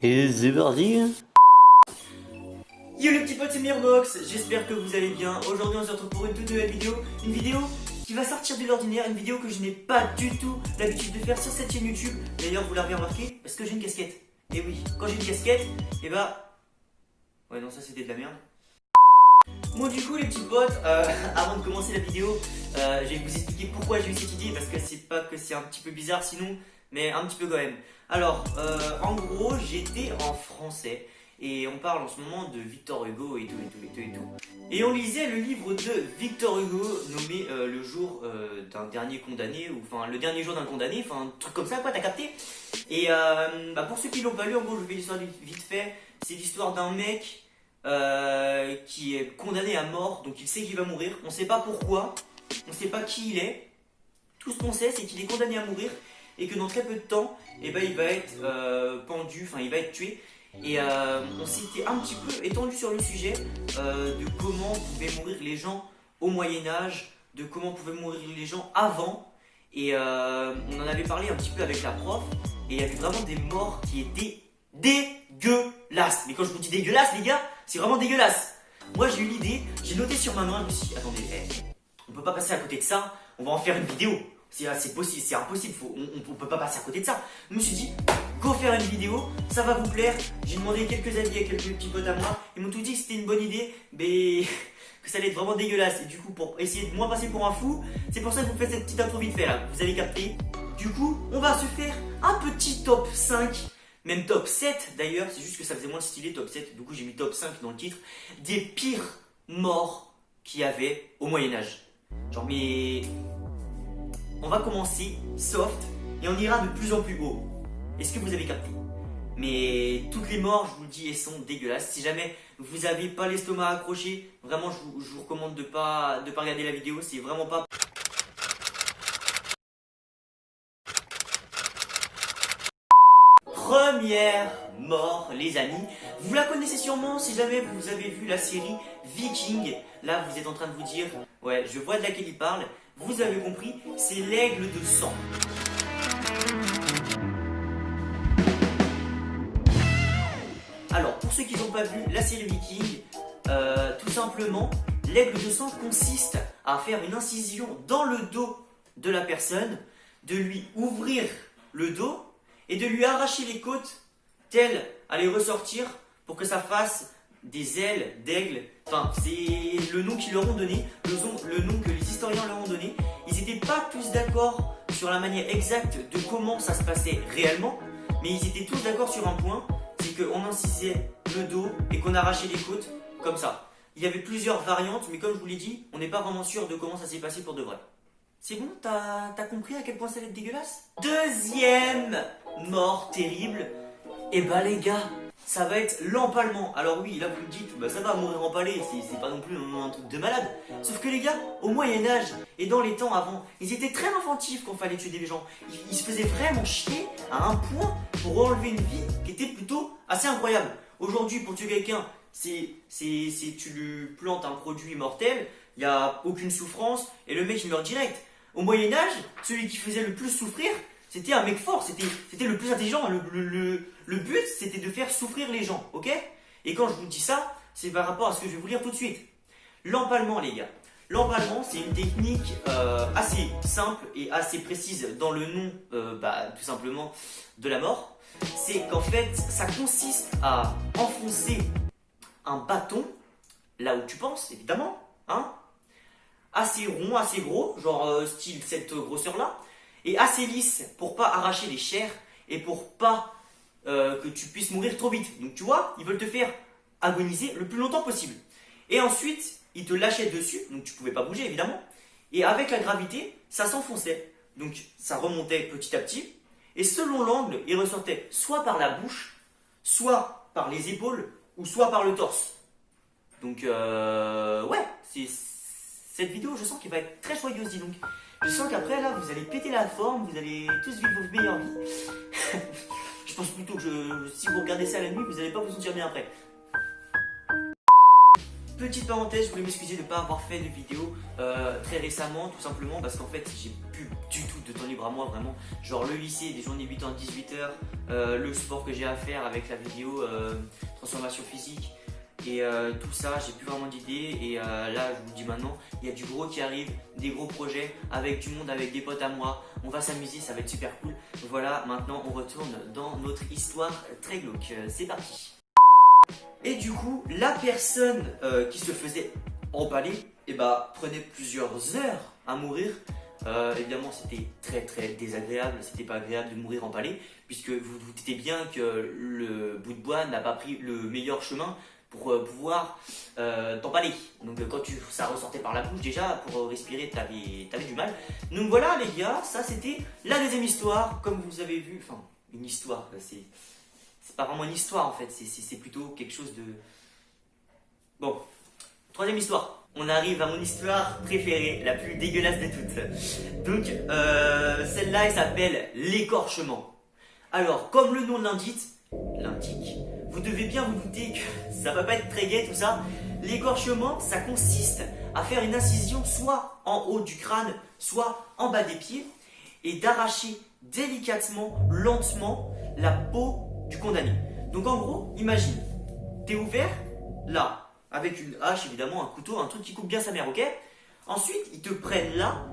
Et c'est parti. Yo les petits potes, c'est Mirbox, j'espère que vous allez bien. Aujourd'hui on se retrouve pour une toute nouvelle vidéo. Une vidéo qui va sortir de l'ordinaire, une vidéo que je n'ai pas du tout l'habitude de faire sur cette chaîne YouTube. D'ailleurs vous l'avez remarqué, parce que j'ai une casquette. Et oui, quand j'ai une casquette, et bah... Ouais non, ça c'était de la merde. Bon du coup les petits potes, avant de commencer la vidéo, je vais vous expliquer pourquoi j'ai eu cette idée. Parce que c'est pas que c'est un petit peu bizarre sinon, mais un petit peu quand même. Alors, en gros, j'étais en français. Et on parle en ce moment de Victor Hugo et tout. Et on lisait le livre de Victor Hugo nommé Le jour d'un dernier condamné, ou enfin le dernier jour d'un condamné, enfin un truc comme ça quoi, t'as capté. Et pour ceux qui l'ont pas lu, en gros je vous fais l'histoire vite fait. C'est l'histoire d'un mec qui est condamné à mort, donc il sait qu'il va mourir. On sait pas pourquoi, on sait pas qui il est. Tout ce qu'on sait c'est qu'il est condamné à mourir et que dans très peu de temps, il va être pendu, enfin il va être tué. Et on s'était un petit peu étendu sur le sujet de comment pouvaient mourir les gens au Moyen-Âge, de comment pouvaient mourir les gens avant. Et on en avait parlé un petit peu avec la prof. Et il y avait vraiment des morts qui étaient dégueulasses. Mais quand je vous dis dégueulasse, les gars, c'est vraiment dégueulasse. Moi j'ai eu l'idée, j'ai noté sur ma main, je me suis dit, attendez, on peut pas passer à côté de ça, on va en faire une vidéo. C'est possible, c'est impossible, on peut pas passer à côté de ça. Je me suis dit, go faire une vidéo, ça va vous plaire. J'ai demandé quelques avis à quelques petits potes à moi. Ils m'ont tout dit que c'était une bonne idée, mais que ça allait être vraiment dégueulasse. Et du coup, pour essayer de moins passer pour un fou, c'est pour ça que je vous fais cette petite intro vite fait là. Vous allez capter. Du coup, on va se faire un petit top 5, même top 7 d'ailleurs. C'est juste que ça faisait moins stylé top 7. Du coup, j'ai mis top 5 dans le titre. Des pires morts qu'il y avait au Moyen-Âge. Genre, mais... On va commencer soft et on ira de plus en plus haut. Est-ce que vous avez capté? Mais toutes les morts, je vous le dis, elles sont dégueulasses. Si jamais vous n'avez pas l'estomac accroché, vraiment je vous recommande de pas regarder la vidéo. C'est vraiment pas... Première mort, les amis. Vous la connaissez sûrement si jamais vous avez vu la série Viking. Là, vous êtes en train de vous dire, ouais, je vois de laquelle il parle. Vous avez compris, c'est l'aigle de sang. Alors, pour ceux qui n'ont pas vu la série Viking, tout simplement, l'aigle de sang consiste à faire une incision dans le dos de la personne, de lui ouvrir le dos et de lui arracher les côtes, telles à les ressortir pour que ça fasse des ailes d'aigle. Enfin, c'est le nom qu'ils leur ont donné, le nom que les historiens leur ont donné. Ils n'étaient pas tous d'accord sur la manière exacte de comment ça se passait réellement, mais ils étaient tous d'accord sur un point, c'est qu'on incisait le dos et qu'on arrachait les côtes comme ça. Il y avait plusieurs variantes, mais comme je vous l'ai dit, on n'est pas vraiment sûr de comment ça s'est passé pour de vrai. C'est bon, t'as compris à quel point ça va être dégueulasse? Deuxième mort terrible, et bah les gars, ça va être l'empalement. Alors oui, là vous me dites, bah ça va mourir empalé, c'est pas non plus un truc de malade. Sauf que les gars, au Moyen-Âge et dans les temps avant, ils étaient très inventifs quand fallait tuer des gens. Ils se faisaient vraiment chier à un point pour enlever une vie qui était plutôt assez incroyable. Aujourd'hui, pour tuer quelqu'un, tu lui plantes un produit mortel, il n'y a aucune souffrance et le mec il meurt direct. Au Moyen-Âge, celui qui faisait le plus souffrir, c'était un mec fort, c'était le plus intelligent. Le but, c'était de faire souffrir les gens, ok? Et quand je vous dis ça, c'est par rapport à ce que je vais vous lire tout de suite. L'empalement, les gars. L'empalement, c'est une technique assez simple et assez précise dans le nom, tout simplement, de la mort. C'est qu'en fait, ça consiste à enfoncer un bâton, là où tu penses, évidemment, hein? Assez rond, assez gros, genre style cette grosseur-là, et assez lisse pour pas arracher les chairs et pour pas que tu puisses mourir trop vite. Donc tu vois, ils veulent te faire agoniser le plus longtemps possible. Et ensuite, ils te lâchaient dessus, donc tu pouvais pas bouger évidemment. Et avec la gravité, ça s'enfonçait. Donc ça remontait petit à petit. Et selon l'angle, il ressortait soit par la bouche, soit par les épaules, ou soit par le torse. Donc ouais, cette vidéo, je sens qu'elle va être très joyeuse, dis donc. Je sens qu'après, là, vous allez péter la forme, vous allez tous vivre vos meilleures vies. Je pense plutôt que si vous regardez ça la nuit, vous n'allez pas vous sentir bien après. Petite parenthèse, je voulais m'excuser de ne pas avoir fait de vidéo très récemment, tout simplement parce qu'en fait, j'ai plus du tout de temps libre à moi vraiment, genre le lycée, des journées 8h, 18h, le sport que j'ai à faire avec la vidéo transformation physique et tout ça, j'ai plus vraiment d'idées et là je vous le dis maintenant, il y a du gros qui arrive, des gros projets avec du monde, avec des potes à moi, on va s'amuser, ça va être super cool. Voilà, maintenant on retourne dans notre histoire très glauque, c'est parti. Et du coup, la personne qui se faisait emballer, prenait plusieurs heures à mourir. Évidemment, c'était très désagréable, c'était pas agréable de mourir empalé, puisque vous vous doutez bien que le bout de bois n'a pas pris le meilleur chemin pour pouvoir t'empaler. Donc quand ça ressortait par la bouche déjà, pour respirer, t'avais du mal. Donc voilà les gars, ça c'était la deuxième histoire, comme vous avez vu, enfin une histoire, c'est pas vraiment une histoire en fait, c'est plutôt quelque chose de... Bon, troisième histoire. On arrive à mon histoire préférée, la plus dégueulasse de toutes. Donc, celle-là, elle s'appelle l'écorchement. Alors, comme le nom l'indique, vous devez bien vous douter que ça va pas être très gai tout ça. L'écorchement, ça consiste à faire une incision soit en haut du crâne, soit en bas des pieds, et d'arracher délicatement, lentement, la peau du condamné. Donc en gros, imagine, t'es ouvert, là, avec une hache, évidemment, un couteau, un truc qui coupe bien sa mère, ok? Ensuite, ils te prennent là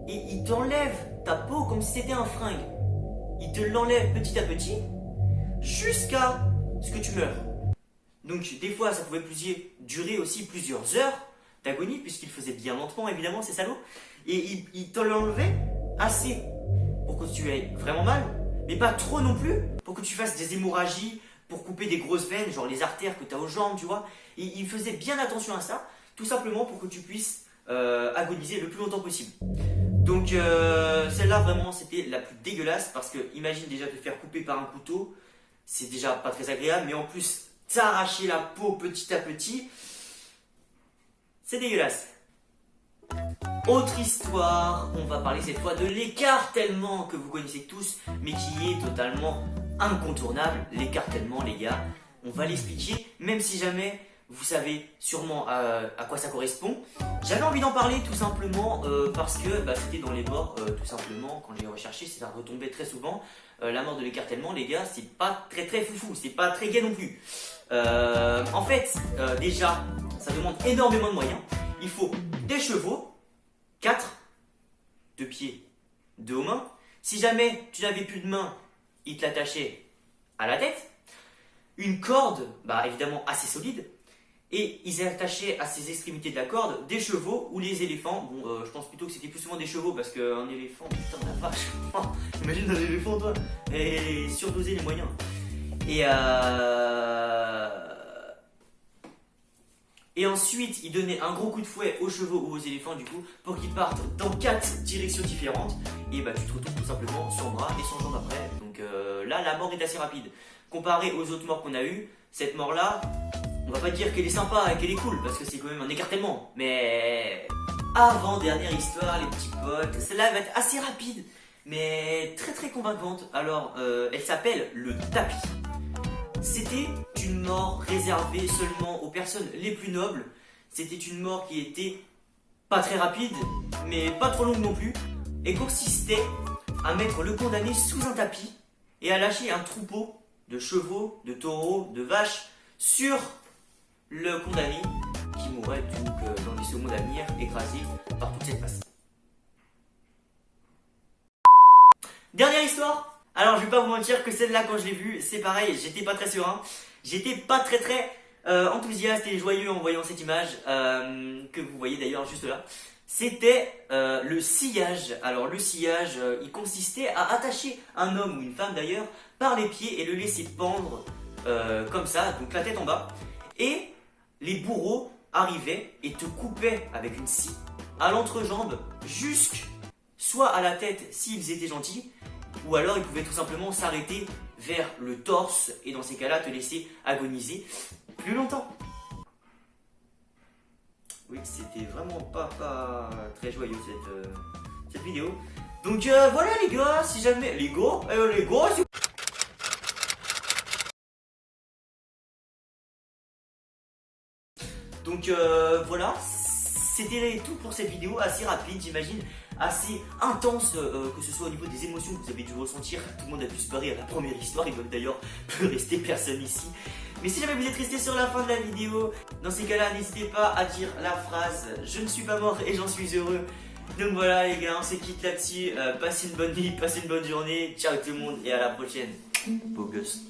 et ils t'enlèvent ta peau comme si c'était un fringue. Ils te l'enlèvent petit à petit jusqu'à ce que tu meurs. Donc, des fois, ça pouvait durer aussi plusieurs heures d'agonie, puisqu'ils faisaient bien lentement, évidemment, ces salauds. Et ils te l'enlevaient assez pour que tu aies vraiment mal, mais pas trop non plus, pour que tu fasses des hémorragies, pour couper des grosses veines, genre les artères que tu as aux jambes, tu vois. Et il faisait bien attention à ça, tout simplement pour que tu puisses agoniser le plus longtemps possible. Donc celle-là vraiment c'était la plus dégueulasse parce que imagine déjà te faire couper par un couteau, c'est déjà pas très agréable, mais en plus t'arracher la peau petit à petit, c'est dégueulasse. Autre histoire, on va parler cette fois de l'écartèlement que vous connaissez tous, mais qui est totalement incontournable. L'écartèlement les gars, on va l'expliquer, même si jamais vous savez sûrement à quoi ça correspond. J'avais envie d'en parler tout simplement parce que c'était dans les morts, tout simplement, quand j'ai recherché, ça retombait très souvent. La mort de l'écartèlement les gars, c'est pas très foufou, c'est pas très gai non plus. En fait, déjà, ça demande énormément de moyens. Il faut des chevaux, 4, 2 pieds, 2 aux mains. Si jamais tu n'avais plus de mains, il te l'attachait à la tête. Une corde, évidemment assez solide. Et ils attachaient à ces extrémités de la corde des chevaux ou les éléphants. Bon, je pense plutôt que c'était plus souvent des chevaux parce qu'un éléphant, putain la vache. Imagine un éléphant toi. Et surdoser les moyens. Et ensuite, il donnait un gros coup de fouet aux chevaux ou aux éléphants du coup pour qu'ils partent dans 4 directions différentes. Et tu te retrouves tout simplement sans bras et sans jambes après. Donc là, la mort est assez rapide. Comparé aux autres morts qu'on a eues, cette mort-là, on va pas dire qu'elle est sympa et qu'elle est cool parce que c'est quand même un écartèlement. Mais avant-dernière histoire, les petits potes, celle-là va être assez rapide mais très convaincante. Alors, elle s'appelle le tapis. C'était une mort réservée seulement aux personnes les plus nobles. C'était une mort qui était pas très rapide, mais pas trop longue non plus, et consistait à mettre le condamné sous un tapis et à lâcher un troupeau de chevaux, de taureaux, de vaches sur le condamné qui mourrait donc dans les secondes à venir, écrasé par toute cette masse. Dernière histoire. Alors je vais pas vous mentir que celle-là quand je l'ai vue, c'est pareil, j'étais pas très serein, j'étais pas très enthousiaste et joyeux en voyant cette image que vous voyez d'ailleurs juste là. C'était le sciage. Alors le sciage, il consistait à attacher un homme ou une femme d'ailleurs par les pieds et le laisser pendre comme ça, donc la tête en bas. Et les bourreaux arrivaient et te coupaient avec une scie à l'entrejambe soit à la tête s'ils étaient gentils, ou alors ils pouvaient tout simplement s'arrêter vers le torse et dans ces cas-là te laisser agoniser plus longtemps. Oui, c'était vraiment pas très joyeux cette vidéo. Donc voilà les gars, si jamais... Les gars, donc voilà, c'était tout pour cette vidéo, assez rapide j'imagine. assez intense, que ce soit au niveau des émotions que vous avez dû ressentir. Tout le monde a dû se barrer à la première histoire, il ne doit d'ailleurs plus rester personne ici. Mais si jamais vous êtes resté sur la fin de la vidéo, dans ces cas-là, n'hésitez pas à dire la phrase « Je ne suis pas mort et j'en suis heureux ». Donc voilà les gars, on se quitte là-dessus. Passez une bonne nuit, passez une bonne journée. Ciao tout le monde et à la prochaine. Beau gosse.